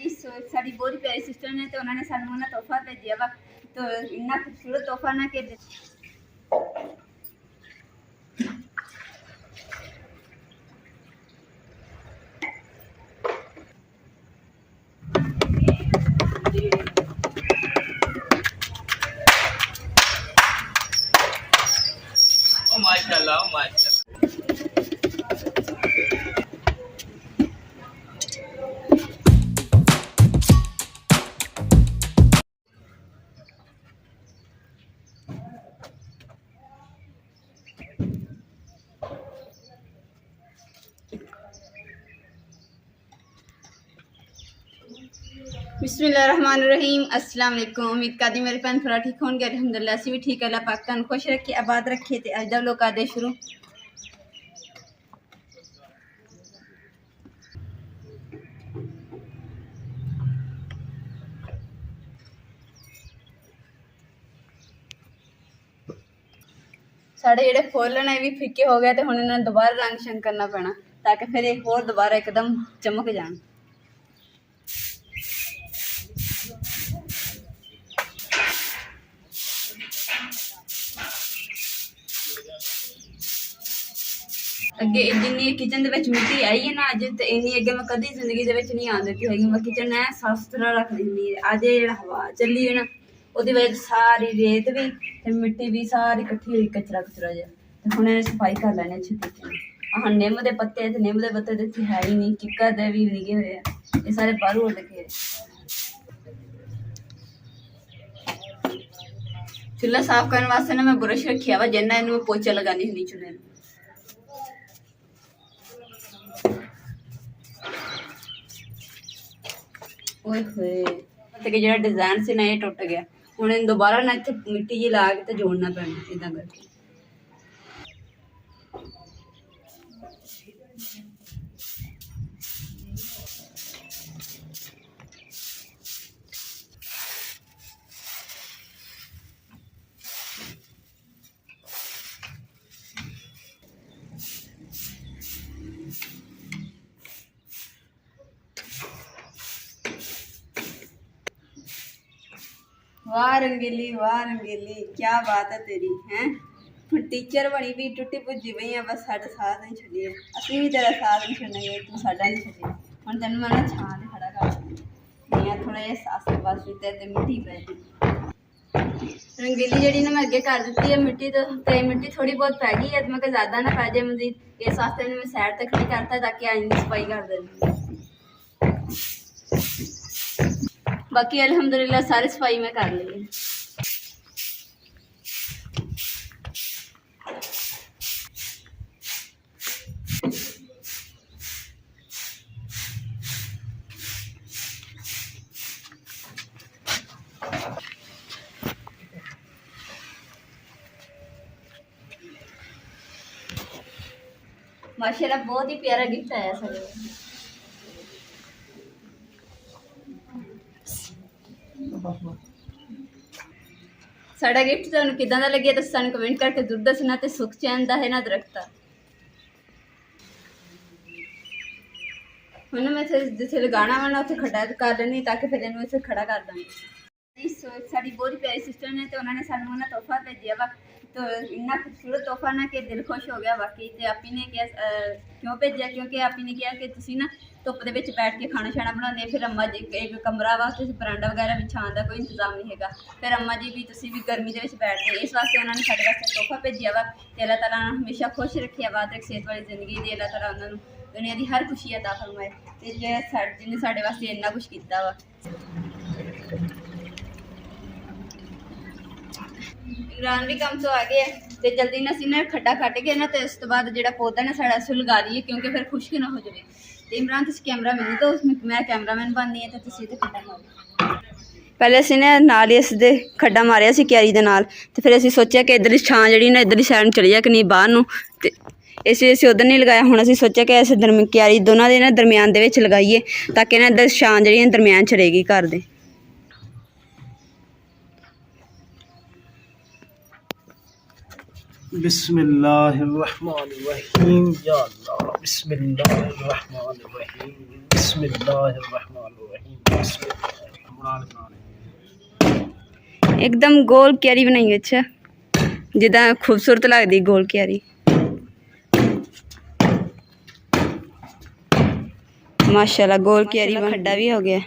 साड़ी बहुत प्यारी सिस्टर ने तो उन्होंने सानू ना तोहफा भेजा वा तो इन्ना खूबसूरत तोहफा ना कि माशाल्लाह माशाल्लाह। बिस्मिल्लाहिर्रहमानिर्रहीम। अस्सलाम वालेकुम। उम्मीद करदी मेरे भैन भरा ठीक होंगे। अल्हम्दुलिल्लाह असीं भी ठीक है। अल्लाह पाक तुहानूं खुश रखे आबाद रखे। ते अज दा व्लॉग करदे शुरू। साढ़े जेह्ड़े फुੱਲ ने भी फिक्के हो गए तो हुण इन्हां नूं दोबारा रंग शंग करना पैना ताकि फिर ये होर दोबारा एकदम चमक जान। अगे जिन्नी किचन दे विच मिट्टी आई है ना अज तो इन्नी अगे मैं कदी जिंदगी दे विच नहीं आन दित्ती हैगी। मैं किचन ऐ साफ सुथरा रख दिंदी है। अज जेह्ड़ा हवा चली है ना ਉਹਦੀ वजह से सारी रेत भी ते मिट्टी भी सारी इकट्ठी हुई कचरा कचरा जिहा ते हुण सफाई कर लैने अच्छे तरीके नाल। हाँ निम्म दे पत्ते ते निम्म दे पत्ते ते इत्थे है ही नहीं, किक्कर दे भी निगे होए ये सारे बाहरों उड़ के। चुल्हा साफ करने वास्ते ना मैं ब्रश रखिया वा जिन्ना इनू पोचा लगानी हुंदी चुल्हे नूं। ओए होए ते जेह्ड़ा डिजाइन से ना ये टुट गया। हुण इन्हूं दोबारा ना इत्थे मिट्टी जी ला के ते जोड़ना पैना इदां करके। वाह रंगीली क्या बात है तेरी हैं। टीचर बनी भी टुटी भुजी पई है बस साडा साथ नहीं छड्डिए। असीं भी तेरा साथ नहीं छड्डांगे तू साडा नहीं छड्डिए। हुण तैनूं मैं ना छां ते खड़ा कर दिंदी थोड़ा जिहा आसे पासे ते मिट्टी पै जाए। रंगीली जेह्ड़ी ना मैं अगे कर दित्ती है मिट्टी तो मिट्टी थोड़ी बहुत पै गई है। मैं ज़्यादा ना पै जाए मजीद इस वास्ते मैं साइड तक खड़ी करता ताकि आइंदी सफाई कर देनी। बाकी अल्हम्दुलिल्लाह सारी सफाई में कर ली है। माशाल्लाह बहुत ही प्यारा गिफ्ट आया सारे। साडा गिफ्ट तुहानूं किदां दा लग्गिया तुसीं सानूं कमेंट करके जरूर दस्सना ते सुख चैन दा है ना दरख्त हुण मैं जिथे लगाना वा ना उत्थे खड़ा कर लैनी ताकि फिर इन्हूं इत्थे खड़ा कर दांगी। साडी बहुत प्यारी सिस्टर ने तो उन्होंने सानू ना तोहफा भेजा वा तो इन्ना खूबसूरत तोहफा ना कि दिल खुश हो गया वाकई। तो आपी ने क्या क्यों भेजा क्योंकि आपी ने कहा कि तुसीं ना धुप्प दे विच बैठ के खाना शाना बनाने फिर अम्मा जी एक कमरा वा उत्थे बरांडा वगैरह बिछाउण दा कोई इंतजाम नहीं हैगा। फिर अम्मा जी भी तुसीं भी गर्मी दे विच बैठदे इस वास्ते उन्होंने साडे वास्ते तोहफा भेजा वा। ते अल्लाह ताला हमेशा खुश रखे आबाद रखे सेहत वाली जिंदगी दी। अल्लाह ताला उन्होंने दुनिया की हर खुशी अता फरमाए ते जिन्हें साडे वास्ते इन्ना कुछ कीता वा। इमरान भी कम तो आ गया तो जल्दी ना असीं ना खड्डा कट के ना तो उस तो बाद जो पौधा ना साढ़ा अस लगा लीए क्योंकि फिर खुश्क ना हो जाए। तो इमरान तुम कैमरा मैनू दो मैं कैमरामैन बननी है तो तुसीं इत्थे खड्डा मारो। पहले असीं ना नाल ही इसदे खड्डा मारिया सी क्यारी दे नाल ते फिर असीं सोचा कि इधरली छां जिहड़ी ना इधरली साइड चली जाए कि नहीं बाहर नूं ते इस असीं उधर नहीं लगाया। हुण असीं सोचा कि इस क्यारी दोनों दे ना दरम्यान दे विच लगाइए ताकि ना इधर छां जिहड़ी दरम्यान च रहेगी घर दे। बिस्मिल्लाहिर्रहमानिर्रहीम या अल्लाह बिस्मिल्लाहिर्रहमानिर्रहीम बिस्मिल्लाहिर्रहमानिर्रहीम। एकदम गोल क्यारी बनाई है। अच्छा जिदा खूबसूरत लगती गोल क्यारी। माशाल्लाह गोल क्यारी खड्डा भी हो गया।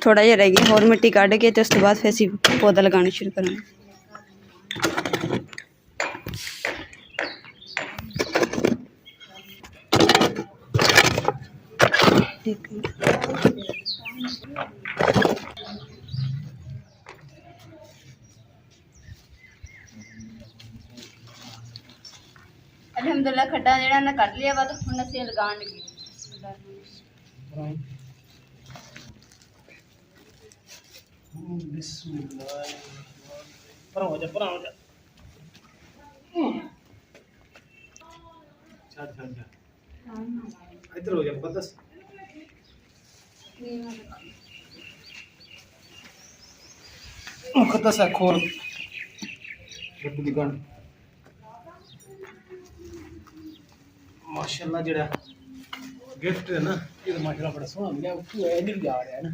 थोड़ा जिहा रह गया होर मिट्टी कढ़ के तो उस तो बाद फिर असीं पौधा लगाना शुरू करेंगे। अलहमदुलिल्लाह खड्डा जिहड़ा ना कढ़ लिया वा तो हुण असीं लगाण लगे। इधर हो जा बस मुकद्दस है खोल गड्डी दी गन माशाल्लाह जेड़ा गिफ्ट है ना ये माशाल्लाह बड़ा सोहना मिला तू ए नहीं जा रहा है ना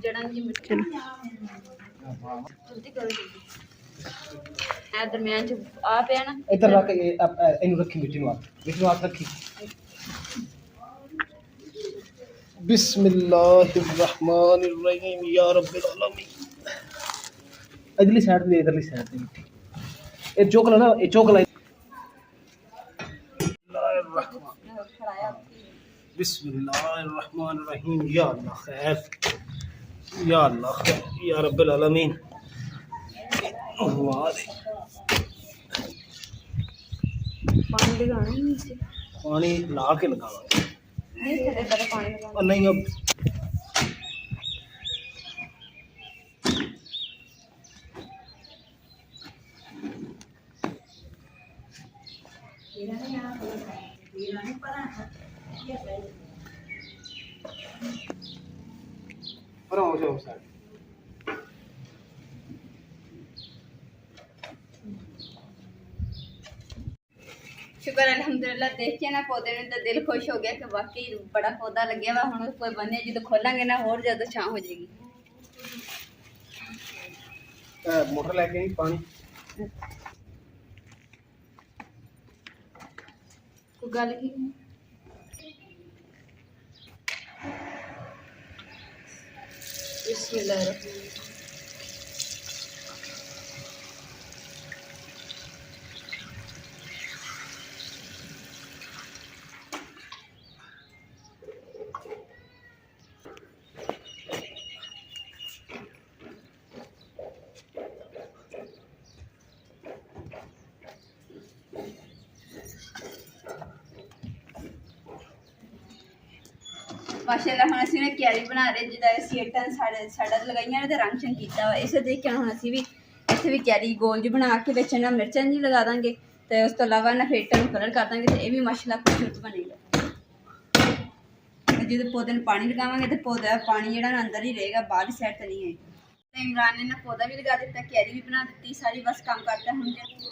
जड़ां जी मिट्टी जल्दी करो जल्दी ए दरमियान च आ पिया ना इधर रख ये इनु रखी मिट्टी नु हाथ रखी बिस्मिल्लाहिर्रहमानिर्रहीम या रब्बिल आलमीन इधरली साइड पे इधरली साइड पे मिट्टी ये चोकला ना ये चोकला बिस्मिल्लाहिर्रहमानिर्रहीम या अल्लाह खैर या अल्लाह खैर या रब्बिल आलमीन पानी लगाना नीचे पानी ला के लगावा नहीं थोड़े बड़े पानी लगाना और नहीं अब पर हो जाओ साइड शुक्र अल्हम्दुलिल्लाह देख के ना पौधे में तो दिल खुश हो गया कि वाकई बड़ा पौधा लगे हुआ हम कोई बने जो खोलेंगे ना और ज़्यादा छां हो जाएगी। मोटर लेके आई पानी को गल की बिस्मिल्लाहिर्रहमानिर्रहीम माशाल्लाह हम असीं क्यारी बना रहे जिदा सीटां साढ़ा लगाइयां ने तो रंग शंग कीता वा इस तरीके हम असीं भी इत्थे भी क्यारी गोल जी बना के विच ना मिर्चां जी लगा देंगे तो उस तो अलावा ना फेटां नूं कलर कर देंगे तो ये भी माशाल्लाह खूबसूरत बनेगा। जो पौधे में पानी लगावांगे तो पौधा पानी जिहड़ा ना अंदर ही रहेगा बाहर साइड तो नहीं है। तो इमरान ने ना पौधा भी लगा दिता क्यारी भी बना दी सारी बस काम करता हूँ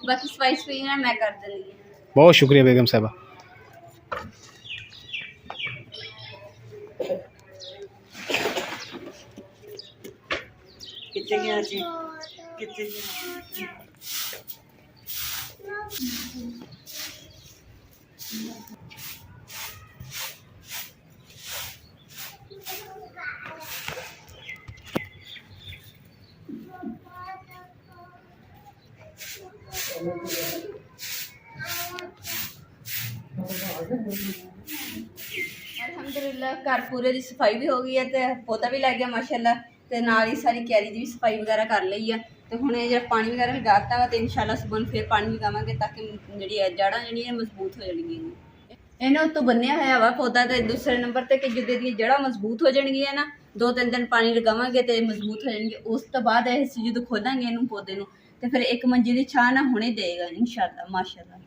बाकी सफाई सफाई ना मैं कर दूँगी। बहुत शुक्रिया बेगम साहबा। कितने गया जी कितने अलहमदुलिल्लाह घर पूरे की सफाई भी हो गई है तो पौधा भी लग गया माशाल्लाह तो नाल ही सारी क्यारी की भी सफाई वगैरह कर ली है। तो हुण जो पानी वगैरह लगाता वा तो इंशाल्लाह सुबह फिर पानी लगावांगे ताकि जी जड़ा जी मजबूत हो जाएगी। इन्हें उत्तों बनिया होया वा पौधा तो दूसरे नंबर पर कि जिदे दी जड़ा मजबूत हो जाएगी ना 2-3 दिन पानी लगावांगे तो मजबूत हो जाएंगे। उस तो बाद असीं जो खोलांगे इनू पौधे नूं तो फिर एक मंजी की छां ना होने देगा इंशाल्लाह माशाल्लाह।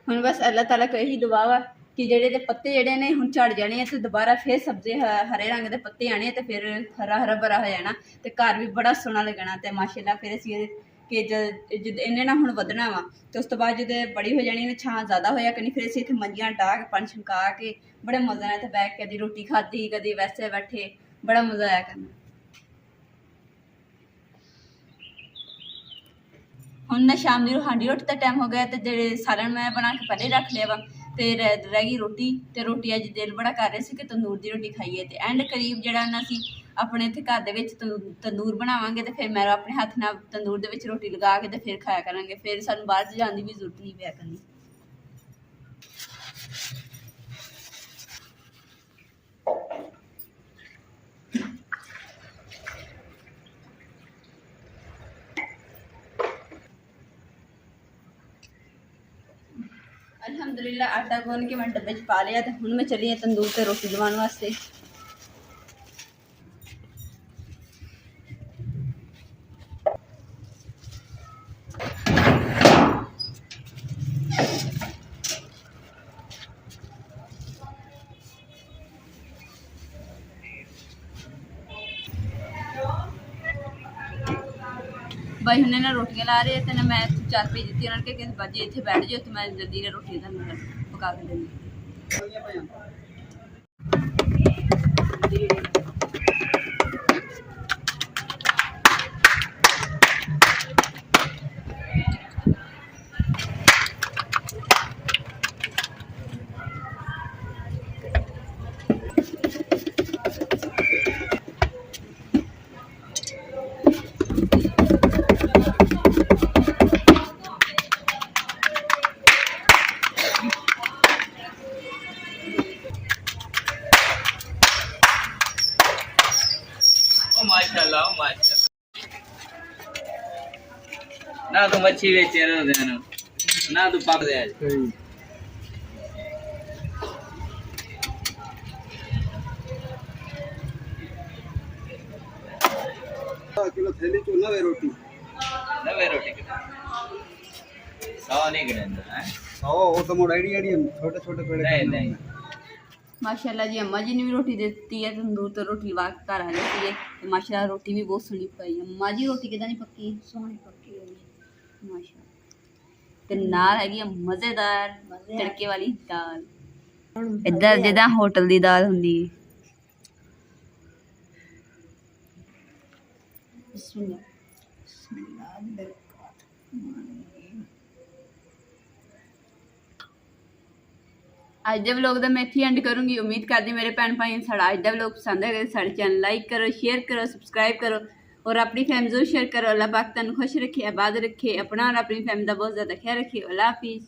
हुण बस अल्लाह ताला को यही दुआ वा कि जेडे पत्ते जेडे ने हुण झड़ जाने तो दोबारा फिर सब्जे हरे रंग के पत्ते आने तो फिर हरा हरा भरा हो जाना तो घर भी बड़ा सोहना लगना तो माशाल्लाह फिर असीं ਕਿ ਜਦ ਇਹਨੇ ਨਾ ਹੁਣ ਵਧਣਾ ਵਾ ਤੇ ਉਸ ਤੋਂ ਬਾਅਦ ਜਦੋਂ ਬੜੀ ਹੋ ਜਾਣੀ ਨੇ ਛਾਂ ਜ਼ਿਆਦਾ ਹੋਇਆ ਕਰਨੀ ਫਿਰ ਅਸੀਂ ਇੱਥੇ ਮੰਜੀਆਂ ਢਾਹ ਕੇ ਪਾਣੀ ਛਣਕਾ ਕੇ ਬੜੇ ਮਜ਼ੇ ਨਾਲ ਇੱਥੇ ਬੈਠ ਕੇ ਕਦੀ ਰੋਟੀ ਖਾਧੀ ਕਦੀ ਵੈਸੇ ਬੈਠੇ ਬੜਾ ਮਜ਼ਾ ਆਇਆ ਕਰਨਾ। ਹੁਣ ਨਾ ਸ਼ਾਮ ਦੀ ਸਾਡੀ ਰੋਟੀ ਦਾ ਟਾਈਮ ਹੋ ਗਿਆ ਤੇ ਜਿਹੜੇ ਸਾਲਣ ਮੈਂ ਬਣਾ ਕੇ ਪਹਿਲੇ ਰੱਖ ਲਿਆ ਵਾ ਤੇ ਰਹਿ ਗਈ ਰੋਟੀ ਤੇ ਰੋਟੀ ਅੱਜ ਦਿਲ ਬੜਾ ਕਰ ਰਿਹਾ ਸੀ ਕਿ ਤੰਦੂਰ ਦੀ ਰੋਟੀ ਖਾਈਏ ਤੇ ਐਂਡ ਕਰੀਬ ਜਿਹੜਾ ਨਾ ਅਸੀਂ ਆਪਣੇ ਇੱਥੇ ਘਰ ਦੇ ਵਿੱਚ ਤੰਦੂਰ ਬਣਾਵਾਂਗੇ ਤੇ ਫਿਰ ਮੈਂ ਆਪਣੇ ਹੱਥ ਨਾਲ ਤੰਦੂਰ ਦੇ ਵਿੱਚ ਰੋਟੀ ਲਗਾ ਕੇ ਤੇ ਫਿਰ ਖਾਇਆ ਕਰਾਂਗੇ। ਫਿਰ ਸਾਨੂੰ ਬਾਹਰ 'ਚ ਜਾਣ ਦੀ ਵੀ ਜ਼ਰੂਰਤ ਨਹੀਂ ਪਿਆ ਕਰਨੀ। अल्हम्दुलिल्लाह आटा गूंद के मैं डब्बे च पा लिया तो हुण मैं चली तंदूर ते रोटी जमाने वास्ते। भाई हमने ना रोटियां ला रहे थे ना मैं चार पे दी उन्होंने कि बाजी इतने बैठ जाओ तो मैं जल्दी ने रोटी पका के देनी। माशाल्लाह माशाल्लाह ना तो मच्छी बेचे ना देना ना तो पक दे किलो थैली चो नवे रोटी के 100 नहीं गिनना है वो तो मोड़ आईडी आईडी छोटे छोटे पेड़ नहीं माशाल्लाह जी अम्मा जी ने भी रोटी देती है तंदूर तो रोटी लगा के घर आ जाती है तो माशाल्लाह रोटी भी बहुत सोहनी पई अम्मा जी रोटी किदां नहीं पक्की सोहनी पक्की होई माशाल्लाह ते नाल हैगी मज़ेदार तड़के वाली दाल इधर जिदा होटल दी दाल हुंदी है। अज के व्लॉग का मैं इत्थे एंड करूँगी। उम्मीद करती मेरे भैन भाई साड़ा अज का व्लॉग पसंद है साढ़े चैनल लाइक करो शेयर करो सबसक्राइब करो और अपनी फैमिली जरूर शेयर करो। अल्लाह पाक तुहानू खुश रखे आबाद रखे अपना और अपनी फैमिली का बहुत ज़्यादा ख्याल रखे। अल्लाह हाफिज़।